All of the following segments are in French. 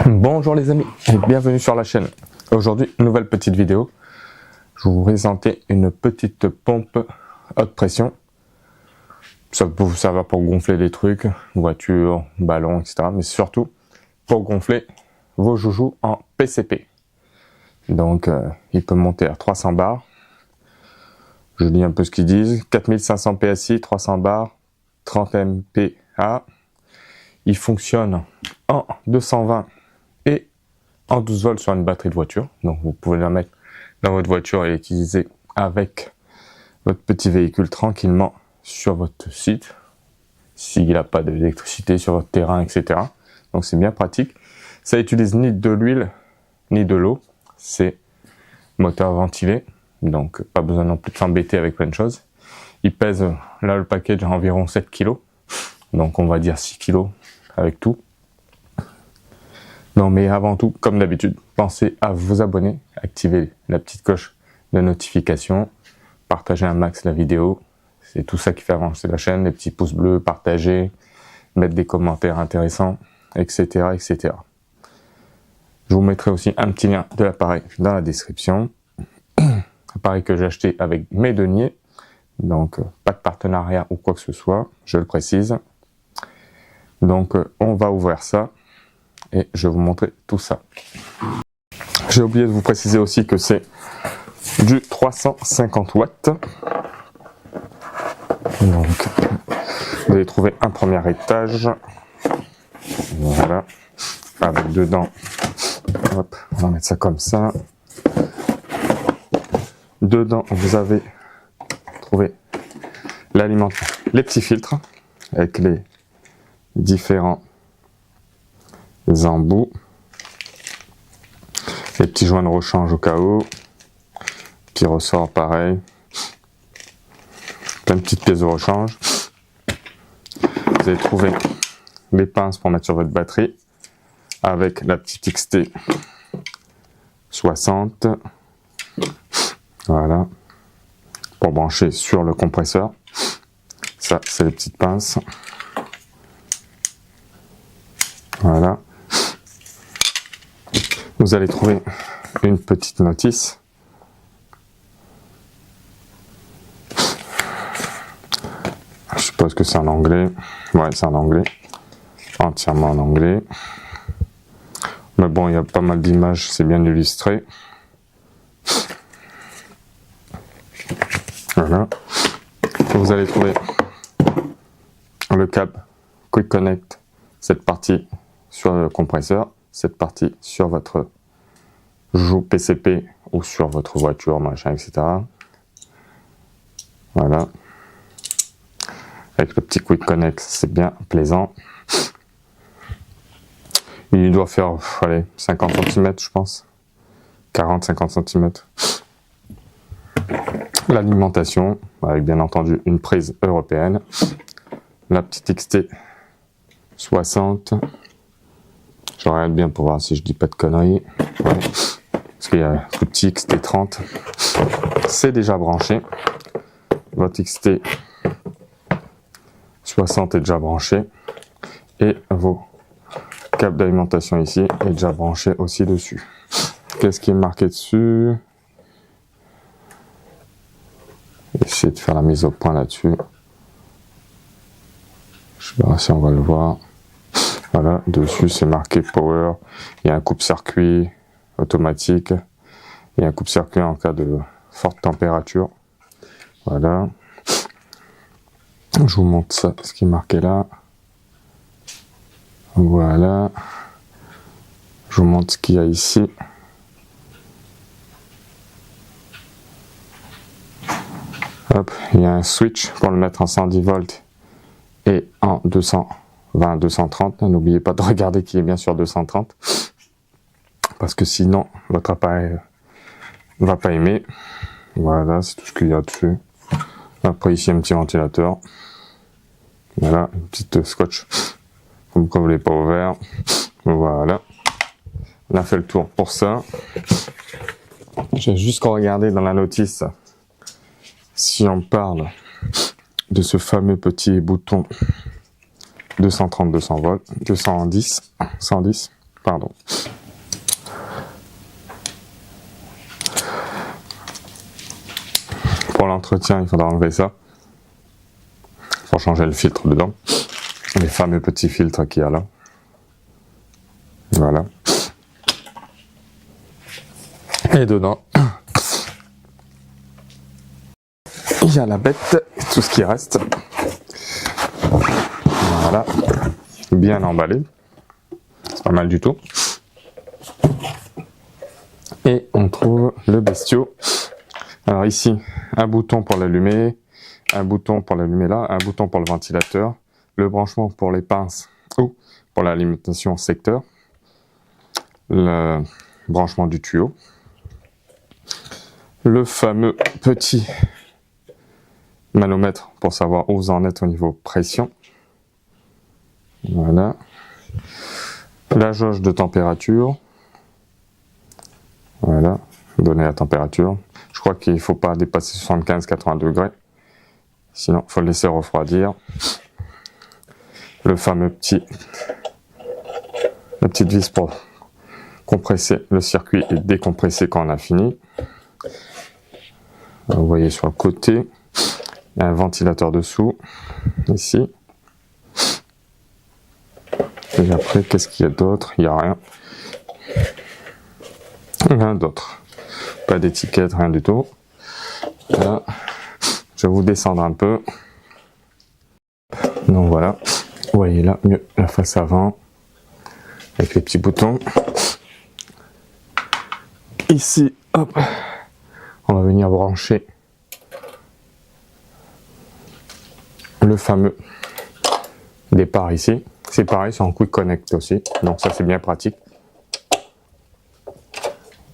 Bonjour les amis et bienvenue sur la chaîne. Aujourd'hui, nouvelle petite vidéo. Je vais vous présenter une petite pompe haute pression. Ça va pour gonfler des trucs, voitures, ballons, etc. Mais surtout pour gonfler vos joujoux en PCP. Donc il peut monter à 300 bars. Je lis un peu ce qu'ils disent. 4500 PSI, 300 bars, 30 MPa. Il fonctionne en 220 et en 12 volts sur une batterie de voiture. Donc vous pouvez la mettre dans votre voiture et l'utiliser avec votre petit véhicule tranquillement sur votre site, s'il n'a pas d'électricité sur votre terrain, etc. Donc c'est bien pratique. Ça utilise ni de l'huile ni de l'eau. C'est moteur ventilé, donc pas besoin non plus de s'embêter avec plein de choses. Il pèse, là le package a environ 7 kg, donc on va dire 6 kg avec tout. Non mais avant tout, comme d'habitude, pensez à vous abonner, activer la petite cloche de notification, partager un max la vidéo, c'est tout ça qui fait avancer la chaîne, les petits pouces bleus, partager, mettre des commentaires intéressants, etc. etc. Je vous mettrai aussi un petit lien de l'appareil dans la description. Appareil que j'ai acheté avec mes deniers, donc pas de partenariat ou quoi que ce soit, je le précise. Donc on va ouvrir ça et je vais vous montrer tout ça. J'ai oublié de vous préciser aussi que c'est du 350 watts. Donc vous allez trouver un premier étage, voilà, avec dedans, hop, on va mettre ça comme ça. Dedans vous avez trouvé l'alimentation, les petits filtres avec les différents embouts, les petits joints de rechange au cas où, petit ressort pareil, plein de petites pièces de rechange. Vous allez trouver les pinces pour mettre sur votre batterie avec la petite XT 60, voilà, pour brancher sur le compresseur. Ça c'est les petites pinces, voilà. Vous allez trouver une petite notice. Je suppose que c'est en anglais. Ouais, c'est en anglais. Entièrement en anglais. Mais bon, il y a pas mal d'images, c'est bien illustré. Voilà. Vous allez trouver le câble Quick Connect, cette partie sur le compresseur, cette partie sur votre joujou PCP ou sur votre voiture, machin, etc. Voilà. Avec le petit Quick Connect, c'est bien plaisant. Il doit faire, allez, 50 cm, je pense. 40-50 cm. L'alimentation, avec bien entendu une prise européenne. La petite XT 60. Je regarde bien pour voir si je dis pas de conneries. Ouais. Parce qu'il y a un tout petit XT30. C'est déjà branché. Votre XT 60 est déjà branché. Et vos câbles d'alimentation ici est déjà branché aussi dessus. Qu'est-ce qui est marqué dessus? Essayer de faire la mise au point là-dessus. Je sais pas si on va le voir. Voilà, dessus c'est marqué Power. Il y a un coupe-circuit automatique. Il y a un coupe-circuit en cas de forte température. Voilà. Je vous montre ça, ce qui est marqué là. Voilà. Je vous montre ce qu'il y a ici. Hop, il y a un switch pour le mettre en 110 volts et en 220-230. N'oubliez pas de regarder qu'il est bien sur 230. Parce que sinon, votre appareil ne va pas aimer. Voilà, c'est tout ce qu'il y a dessus. Après, ici, un petit ventilateur. Voilà, une petite scotch. Comme quand vous ne l'avez pas ouvert. Voilà. On a fait le tour pour ça. J'ai juste regardé dans la notice si on parle de ce fameux petit bouton 230-200 volts, 210, 110, Pardon. Pour l'entretien, il faudra enlever ça. Pour changer le filtre dedans. Les fameux petits filtres qu'il y a là. Voilà. Et dedans, il y a la bête, tout ce qui reste. Voilà. Bien emballé. C'est pas mal du tout. Et on trouve le bestiau. Alors ici, un bouton pour l'allumer, un bouton pour l'allumer là, un bouton pour le ventilateur, le branchement pour les pinces ou pour l'alimentation secteur, le branchement du tuyau, le fameux petit manomètre pour savoir où vous en êtes au niveau pression. Voilà. La jauge de température. Voilà. Donner la température. Je crois qu'il ne faut pas dépasser 75-80 degrés. Sinon, il faut le laisser refroidir. Le fameux la petite vis pour compresser le circuit et décompresser quand on a fini. Vous voyez sur le côté, il y a un ventilateur dessous, ici. Et après, qu'est-ce qu'il y a d'autre? Il n'y a rien. Rien d'autre. Pas d'étiquette, rien du tout. Là, je vais vous descendre un peu. Donc voilà, vous voyez là, mieux la face avant, avec les petits boutons. Ici, hop, on va venir brancher le fameux départ ici. C'est pareil, c'est en quick connect aussi, donc ça c'est bien pratique.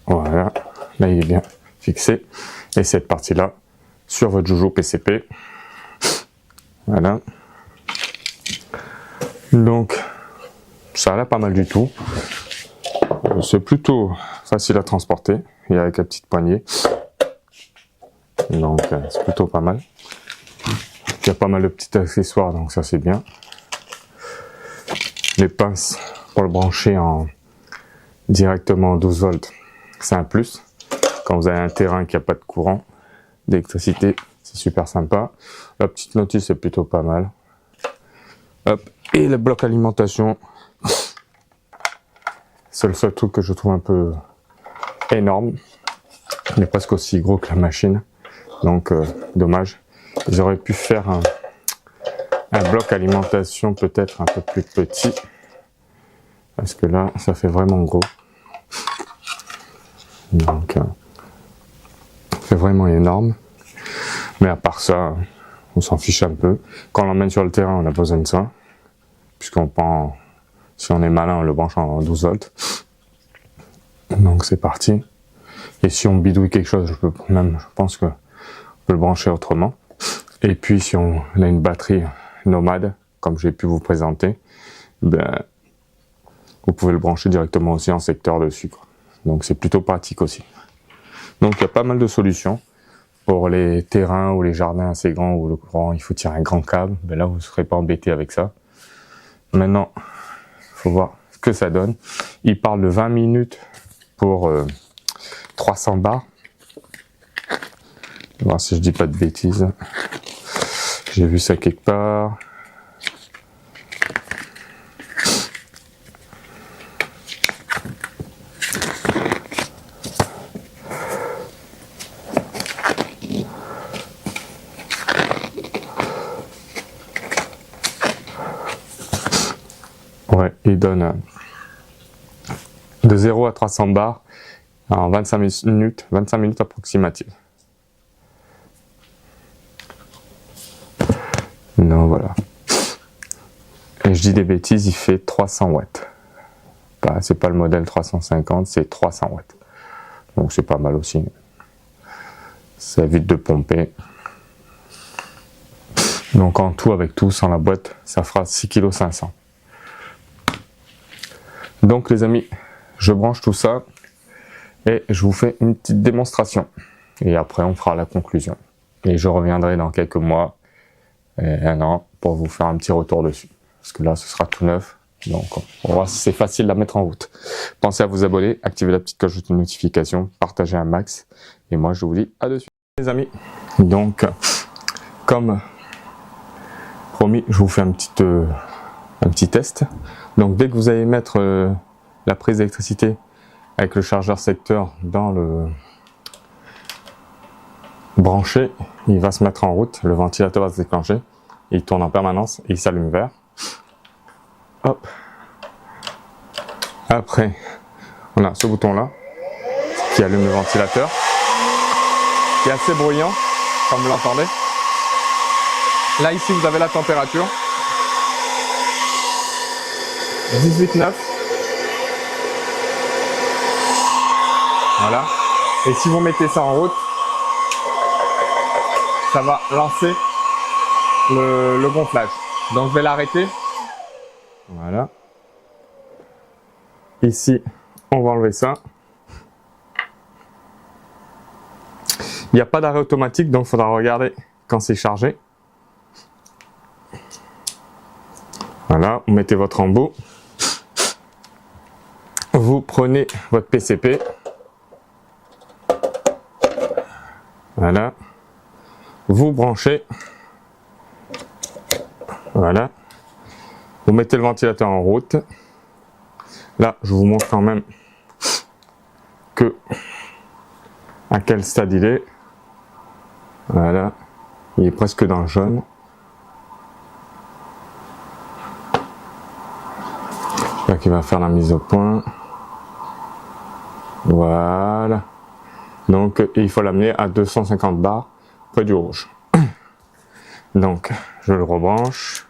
Voilà, là il est bien fixé. Et cette partie-là, sur votre Joujou PCP. Voilà. Donc, ça a l'air pas mal du tout. C'est plutôt facile à transporter, et avec la petite poignée. Donc, c'est plutôt pas mal. Il y a pas mal de petits accessoires, donc ça c'est bien. Les pinces pour le brancher directement en 12 volts, c'est un plus. Quand vous avez un terrain qui n'a pas de courant d'électricité, c'est super sympa. La petite notice est plutôt pas mal. Hop. Et le bloc alimentation, c'est le seul truc que je trouve un peu énorme. Il est presque aussi gros que la machine. Donc, dommage. Ils auraient pu faire un bloc alimentation peut-être un peu plus petit. Parce que là, ça fait vraiment gros. Donc, c'est vraiment énorme. Mais à part ça, on s'en fiche un peu. Quand on l'emmène sur le terrain, on a besoin de ça. Puisqu'on prend, si on est malin, on le branche en 12 volts. Donc c'est parti. Et si on bidouille quelque chose, je pense que on peut le brancher autrement. Et puis si on a une batterie nomade, comme j'ai pu vous présenter, ben, vous pouvez le brancher directement aussi en secteur dessus, quoi. Donc c'est plutôt pratique aussi. Donc il y a pas mal de solutions. Pour les terrains ou les jardins assez grands où le courant, il faut tirer un grand câble, ben là vous ne serez pas embêté avec ça. Maintenant, il faut voir ce que ça donne. Il parle de 20 minutes pour 300 bars. On va voir si je dis pas de bêtises. J'ai vu ça quelque part. Ouais, il donne de 0 à 300 bars en 25 minutes approximatives. Donc voilà. Et je dis des bêtises, il fait 300 watts. C'est pas le modèle 350, c'est 300 watts. Donc c'est pas mal aussi. Ça évite de pomper. Donc en tout, avec tout, sans la boîte, ça fera 6,5 kg. Donc les amis, je branche tout ça et je vous fais une petite démonstration. Et après on fera la conclusion. Et je reviendrai dans quelques mois, et un an, pour vous faire un petit retour dessus. Parce que là ce sera tout neuf, Donc, on va voir si c'est facile à mettre en route. Pensez à vous abonner, activer la petite cloche de notification, partagez un max. Et moi, je vous dis à de suite, les amis. Donc, comme promis, je vous fais un petit test. Donc, dès que vous allez mettre la prise d'électricité avec le chargeur secteur dans le branché, il va se mettre en route, le ventilateur va se déclencher, il tourne en permanence et il s'allume vert. Hop. Après, on a ce bouton là qui allume le ventilateur, qui est assez bruyant, comme vous l'entendez. Là ici vous avez la température, 18,9. Voilà. Et si vous mettez ça en route, ça va lancer le gonflage. Donc je vais l'arrêter. Voilà. Ici, on va enlever ça. Il n'y a pas d'arrêt automatique, donc il faudra regarder quand c'est chargé. Voilà, vous mettez votre embout. Vous prenez votre PCP. Voilà. Vous branchez. Voilà. Vous mettez le ventilateur en route. Là, je vous montre quand même à quel stade il est. Voilà. Il est presque dans le jaune. J'espère qu'il va faire la mise au point. Voilà. Donc, il faut l'amener à 250 bars près du rouge. Donc, je le rebranche.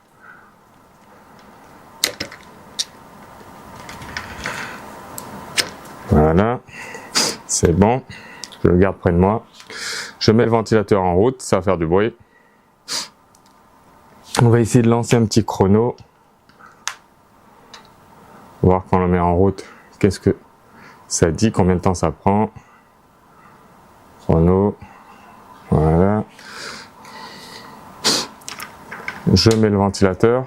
Voilà. C'est bon. Je le garde près de moi. Je mets le ventilateur en route. Ça va faire du bruit. On va essayer de lancer un petit chrono. Voir quand on le met en route, qu'est-ce que ça dit, combien de temps ça prend. Chrono. Voilà. Je mets le ventilateur.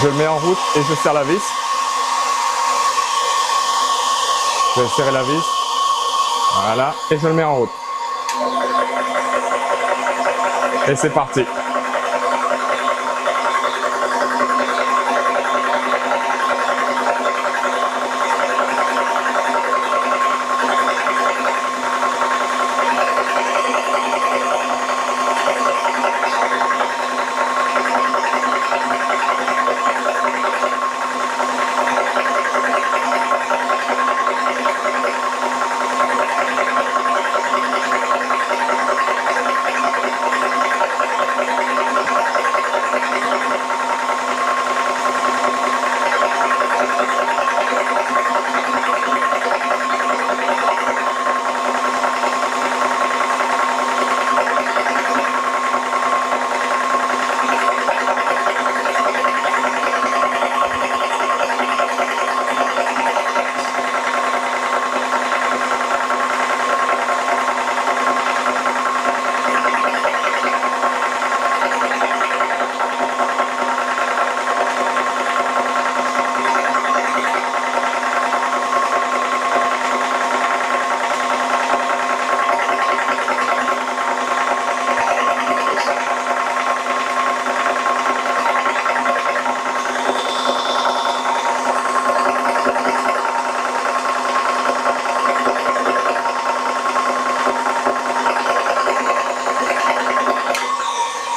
Je le mets en route et je serre la vis. Je vais serrer la vis. Voilà. Et je le mets en route. Et c'est parti.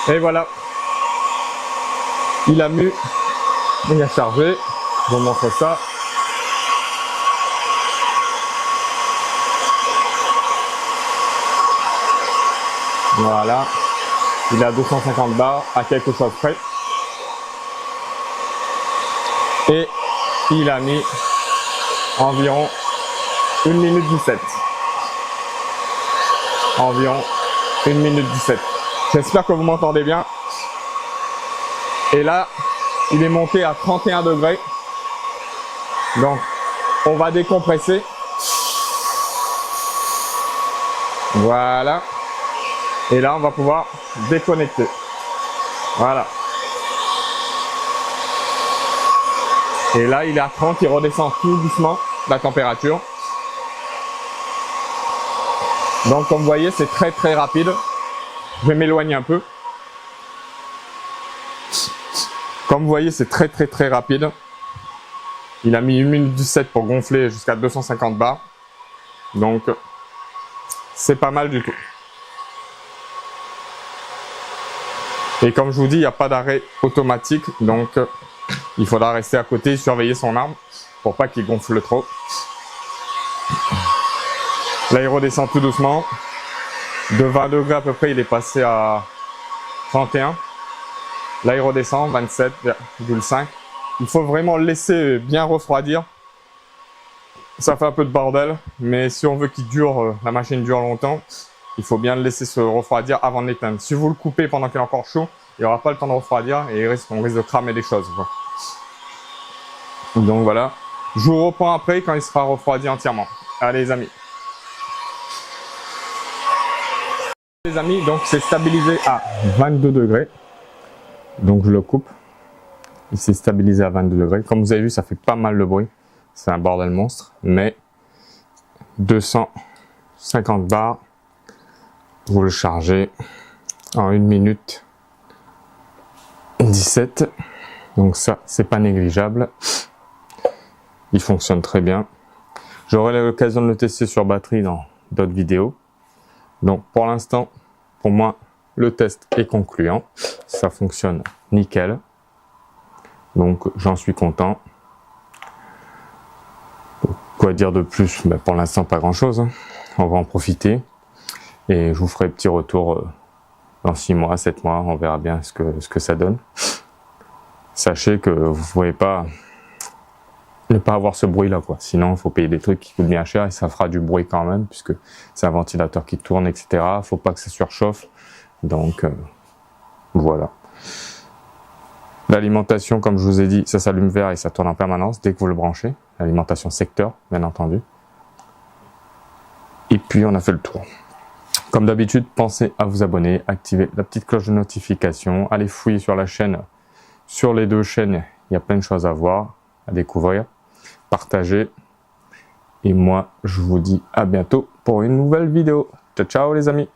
Et voilà, il a mis, il a chargé, je vous montre ça. Voilà, il a 250 bars à quelque chose près. Et il a mis environ 1 minute 17. Environ 1 minute 17. J'espère que vous m'entendez bien. Et là, il est monté à 31 degrés. Donc, on va décompresser. Voilà. Et là, on va pouvoir déconnecter. Voilà. Et là, il est à 30, il redescend tout doucement la température. Donc, comme vous voyez, c'est très très rapide. Je vais m'éloigner un peu. Comme vous voyez, c'est très très très rapide. Il a mis 1 minute 17 pour gonfler jusqu'à 250 bars. Donc, c'est pas mal du tout. Et comme je vous dis, il n'y a pas d'arrêt automatique. Donc, il faudra rester à côté et surveiller son arme pour pas qu'il gonfle trop. Là, il redescend tout doucement. De 20 degrés à peu près, il est passé à 31. Là, il redescend 27,5. Il faut vraiment le laisser bien refroidir. Ça fait un peu de bordel, mais si on veut qu'il dure, la machine dure longtemps, il faut bien le laisser se refroidir avant de l'éteindre. Si vous le coupez pendant qu'il est encore chaud, il n'y aura pas le temps de refroidir et on risque de cramer des choses, quoi. Donc voilà, je vous reprends après quand il sera refroidi entièrement. Allez les amis. Les amis, donc c'est stabilisé à 22 degrés. Donc je le coupe. Il s'est stabilisé à 22 degrés. Comme vous avez vu, ça fait pas mal de bruit. C'est un bordel monstre. Mais 250 bars. Vous le chargez en 1 minute 17. Donc ça, c'est pas négligeable. Il fonctionne très bien. J'aurai l'occasion de le tester sur batterie dans d'autres vidéos. Donc pour l'instant, pour moi, le test est concluant. Ça fonctionne nickel. Donc j'en suis content. Quoi dire de plus? Ben, pour l'instant, pas grand chose. On va en profiter. Et je vous ferai un petit retour dans 6 mois, 7 mois. On verra bien ce que ça donne. Sachez que vous ne pouvez pas ne pas avoir ce bruit là, quoi. Sinon il faut payer des trucs qui coûtent bien cher et ça fera du bruit quand même puisque c'est un ventilateur qui tourne, etc. Faut pas que ça surchauffe. Donc voilà. L'alimentation, comme je vous ai dit, ça s'allume vert et ça tourne en permanence dès que vous le branchez. L'alimentation secteur, bien entendu. Et puis on a fait le tour. Comme d'habitude, pensez à vous abonner, activer la petite cloche de notification, allez fouiller sur la chaîne. Sur les 2 chaînes, il y a plein de choses à voir, à découvrir. Partagez. Et moi, je vous dis à bientôt pour une nouvelle vidéo. Ciao, ciao les amis.